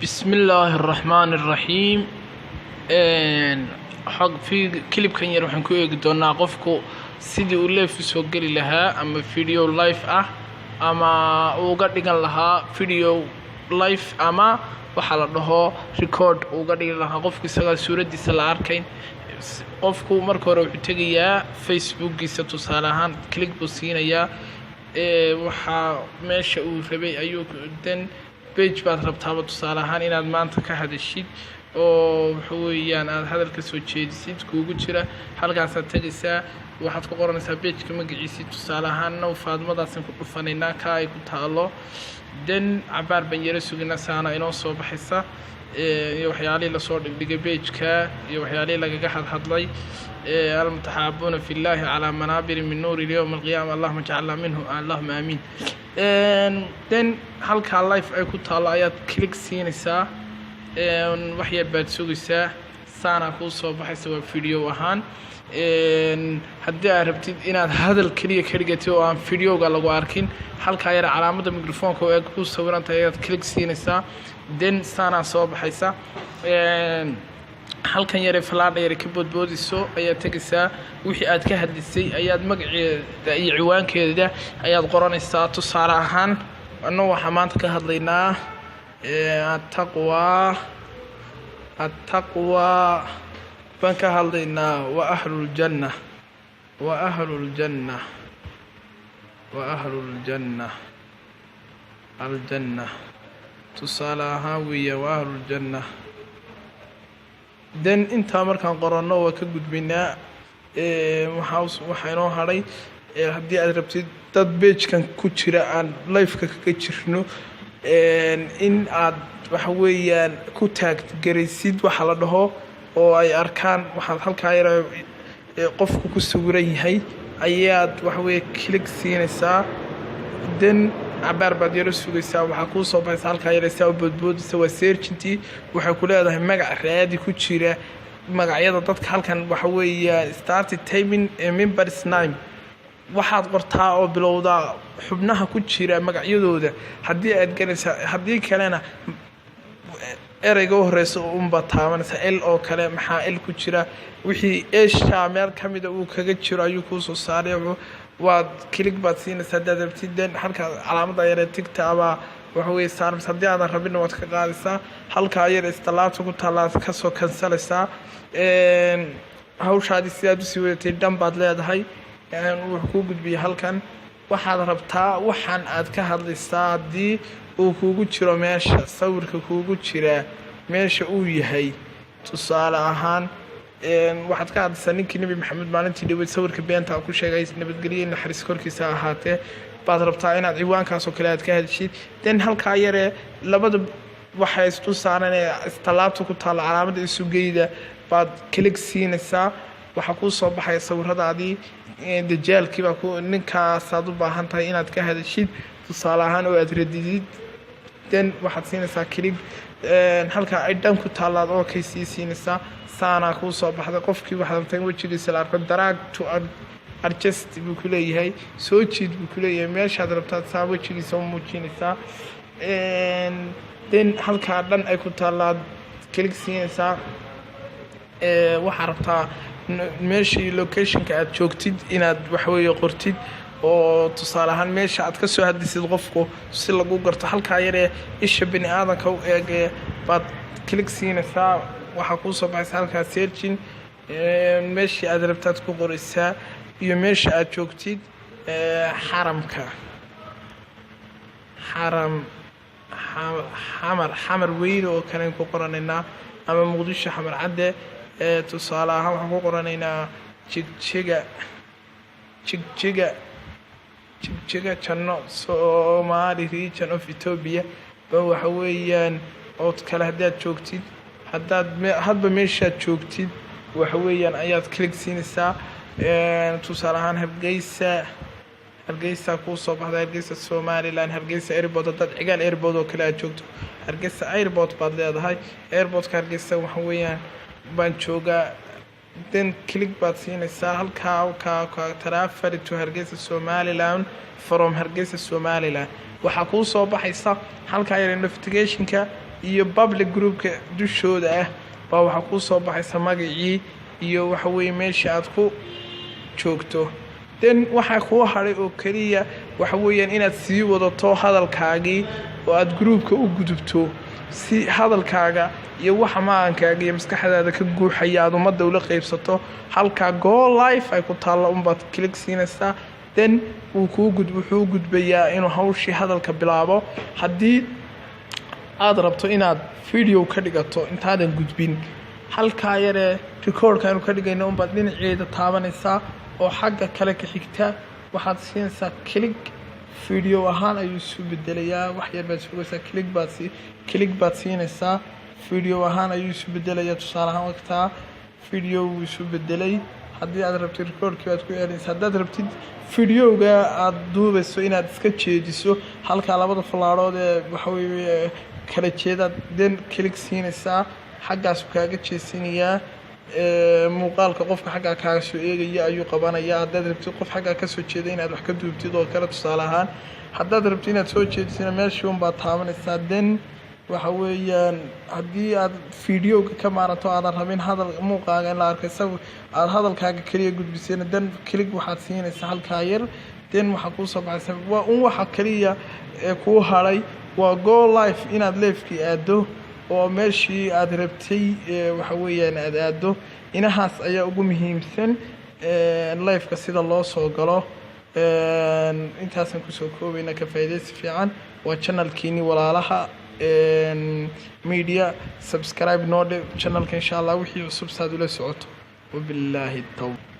بسم الله الرحمن الرحيم حق في كليب كان يروح نكو يقدرنا قفكو سيدي لايف سو غلي لها اما فيديو لايف اما او غدغان لها فيديو لايف اما waxa la dhaho record oo ga dhigi lahaa qofkii isaga suuradiisa la arkayn qofku marka hore wuxuu tagayaa Facebook-giisa tusaale ahaan click buu siinayaa waxa meesha uu rabay ayuu dan page baad rabtaa tusaale ahaan inaad maanta ka hadashid oo weeyaan aad hadalka soo jeedisid kuugu jira halkaas aad tagaysaa waxaad ku qoranaysaa page-ka magaciisa tusaale ahaan noo faadmadaas ku dhufanayna ka ay ku taalo dan cabaar ban yara sugina saana inoo soo baxaysa iyo waxyaalaha la soo dhigay page-ka iyo waxyaalaha laga hadlay المتحابون في الله على منابر من نور اليوم القيامة اللهم اجعلنا منه اللهم آمين then halka live ay ku taalo ayaad click siinaysaa wax yar baad sugaysaa saana ku soo baxaysa waa video ahaan haddii aad rabtid inaad hadal kaliya ka dhigato oo aan video-ga lagu arkin halka yar calaamada microphone-ka oo ku sawiran tahay ayaad click siinaysaa then saana soo baxaysa halkan yare falaad yare ka boodboodiso ayaa tagaysaa wixii aad ka hadlisay ayaad magaceeda iyo ciwaankeeda ayaad qoranaysaa tusaale ahaan anoo waxa maanta ka hadlaynaa التقوى بان ka hadlaynaa وأهل الجنة الجنة tusaale ahaan weeye وأهل الجنة dan inta markaan qorano waa ka gudbinaa waxa inoo haray haddii aad rabtid dad page-kan ku jira aan live-ka kaga jirno in aad waxa weeyaan ku taaggaraysid waxa la dhaho oo ay arkaan waxa halka yar qofku ku sawiran yahay ayaad waxa weey click siinaysaa dan cabaar baad yara sugaysaa waxa ku soo baxaysa halka yar oo boodboodisa waa searchintii waxa ku leedahay magac raadi ku jira magacyada dadka halkan waxa weeye started typing members name waxaad qortaa oo bilowda xubnaha ku jira magacyadooda haddii aad galaysaa haddii kalena erayga horeysa umba taabanaysa l oo kale maxaa l ku jira wixii eesha meel kamida uu kaga jiro ayuu ku soo saaray waad click baad siinaysaa dadabtid halka calaamada yar ee tigtaaba waxa weey saarmis haddii aad rabin waad ka qaadaysaa halka yar istalaabta ku taala ka soo kansalaysaa hawshaadi sidaad u sii wadatay dhan baad leedahay wuxuu ku gudbiyay halkan waxaad rabtaa waxaan aad ka hadlaysaa haddii uu kuugu jiro meesha sawirka kuugu jira meesha uu yahay tusaale ahaan waxaad ka hadlaysaa ninkii nabi maxamed maalintii dhaway sawirka beenta ku sheegay nabadgelyo naxariis korkiisa ahaatee baad rabtaa inaad ciwaankaas oo kale aad ka hadashid dan halka yare labada waxay isku saaran istalaabta ku taala calaamada isugeyda baad click siinaysaa waxa ku soo baxay sawiradaadii dajaalkii baa ku ninkaas aad u baahan tahay inaad ka hadashid tusaale ahaan oo aad radidid dan waxaad siinaysaa click halka ay dhan ku taalaad oo kay siinaysaa saana ku soo baxday qofkii waxaad rabtay wajigiisa la arko drag to adjust buu ku leeyahay soo jiid buu ku leeyahay meeshaad rabtaa saa wajigiisa u muujinaysaa dan halka dhan ay ku taalaad click siinaysaa waxa rabtaa meeshii location-ka aad joogtid inaad wax weeye qortid oo tusaale ahaan meesha aad ka soo hadlisid qofku si lagu garto halka yar isha bini aadanka u eegay baad click siinaysaa waxa ku soo baxaysa halka searching meeshii aad rabtaad ku qoraysaa iyo meesha aad joogtid xamar weyn oo kale ku qoranaynaa ama muqdisho xamar cadde tusaale ahaan waxaan ku qoranaynaa jigjiga janno Somali region of Ethiopia waxa weeyaan oo kale haddaad joogtid hadba meeshaad joogtid waxa weeyaan ayaad click siinaysaa tusaale ahaan hargeysa ku soo baxday hargeysa Somaliland hargeysa airport dad cigaal airport oo kale aad joogto hargeysa airport baad leedahay airport-ka hargeysa waxa weeyaan baan joogaa then click baad siinaysaa halka transfer to hargeysa Somaliland from hargeysa Somaliland waxa ku soo baxaysa halka yar notification-ka iyo public groupka dushooda ah baa waxaa kuu soo baxaysa magacii iyo waxa weeye meesha aad ku joogto. then waxaa kuu hadhay oo keliya waxa weeyaan inaad sii wadato hadalkaagii oo aad groupka u gudubto si hadalkaaga iyo waxa maankaaga iyo maskaxdaada ka guuxaya aad ummadda ula qaybsato. halkaa go live ay ku taalla unbaad click siinaysaa, then wuxuu gudbayaa inuu hawshii hadalka bilaabo. haddii aad rabto inaad video ka dhigato intaadan gudbin, halkaa yaree recordka aanu ka dhigayno unbaad dhinaceeda taabanaysaa oo xagga kale ka xigta waxaad siinaysaa click. video ahaan ayuu isu bedelayaa, wax yar baad sugaysaa, click baad siinaysaa, video ahaan ayuu isu bedelayaa. tusaale ahaan waqtaa video wuu isu bedelay. haddii aad rabtid recordkii baad ku celinaysaa. haddaad rabtid videoga aad duubayso inaad iska jeediso, halkaa labada falaarood ee waxa weeye kala jeedaad then click siinaysaa, xaggaas kaaga jeesinayaa. muuqaalka qofka xaggaa kaaga soo eegaya ayuu qabanayaa. haddaad rabtid qof xaggaa ka soo jeeda inaad wax ka duubtid oo kale tusaale ahaan, haddaad rabtid inaad soo jeedisina meeshii unbaad taabanaysaa. then waxa weeyaan haddii aad videoga ka maaranto aadan rabin hadal muuqaaga in la arko isagu aad hadalkaaga keliya gudbisayna, then click waxaad siinaysaa halkaa yar. then waxaa kuu soo baxaysa waa waxa keliya ee kuu hadhay waa go live, inaad leefkii aado oo meeshii aad rabtay waxa weeyaan aad aado. inahaas ayaa ugu muhiimsan live-ka sida loo soo galo. intaasaan kusoo koobayna ka faa'iidaysi fiican. waa channelkiini walaalaha media. subscribe noo dhe channelka insha Allah wixii cusub saad ula socoto. wabilaahi tawfiiq.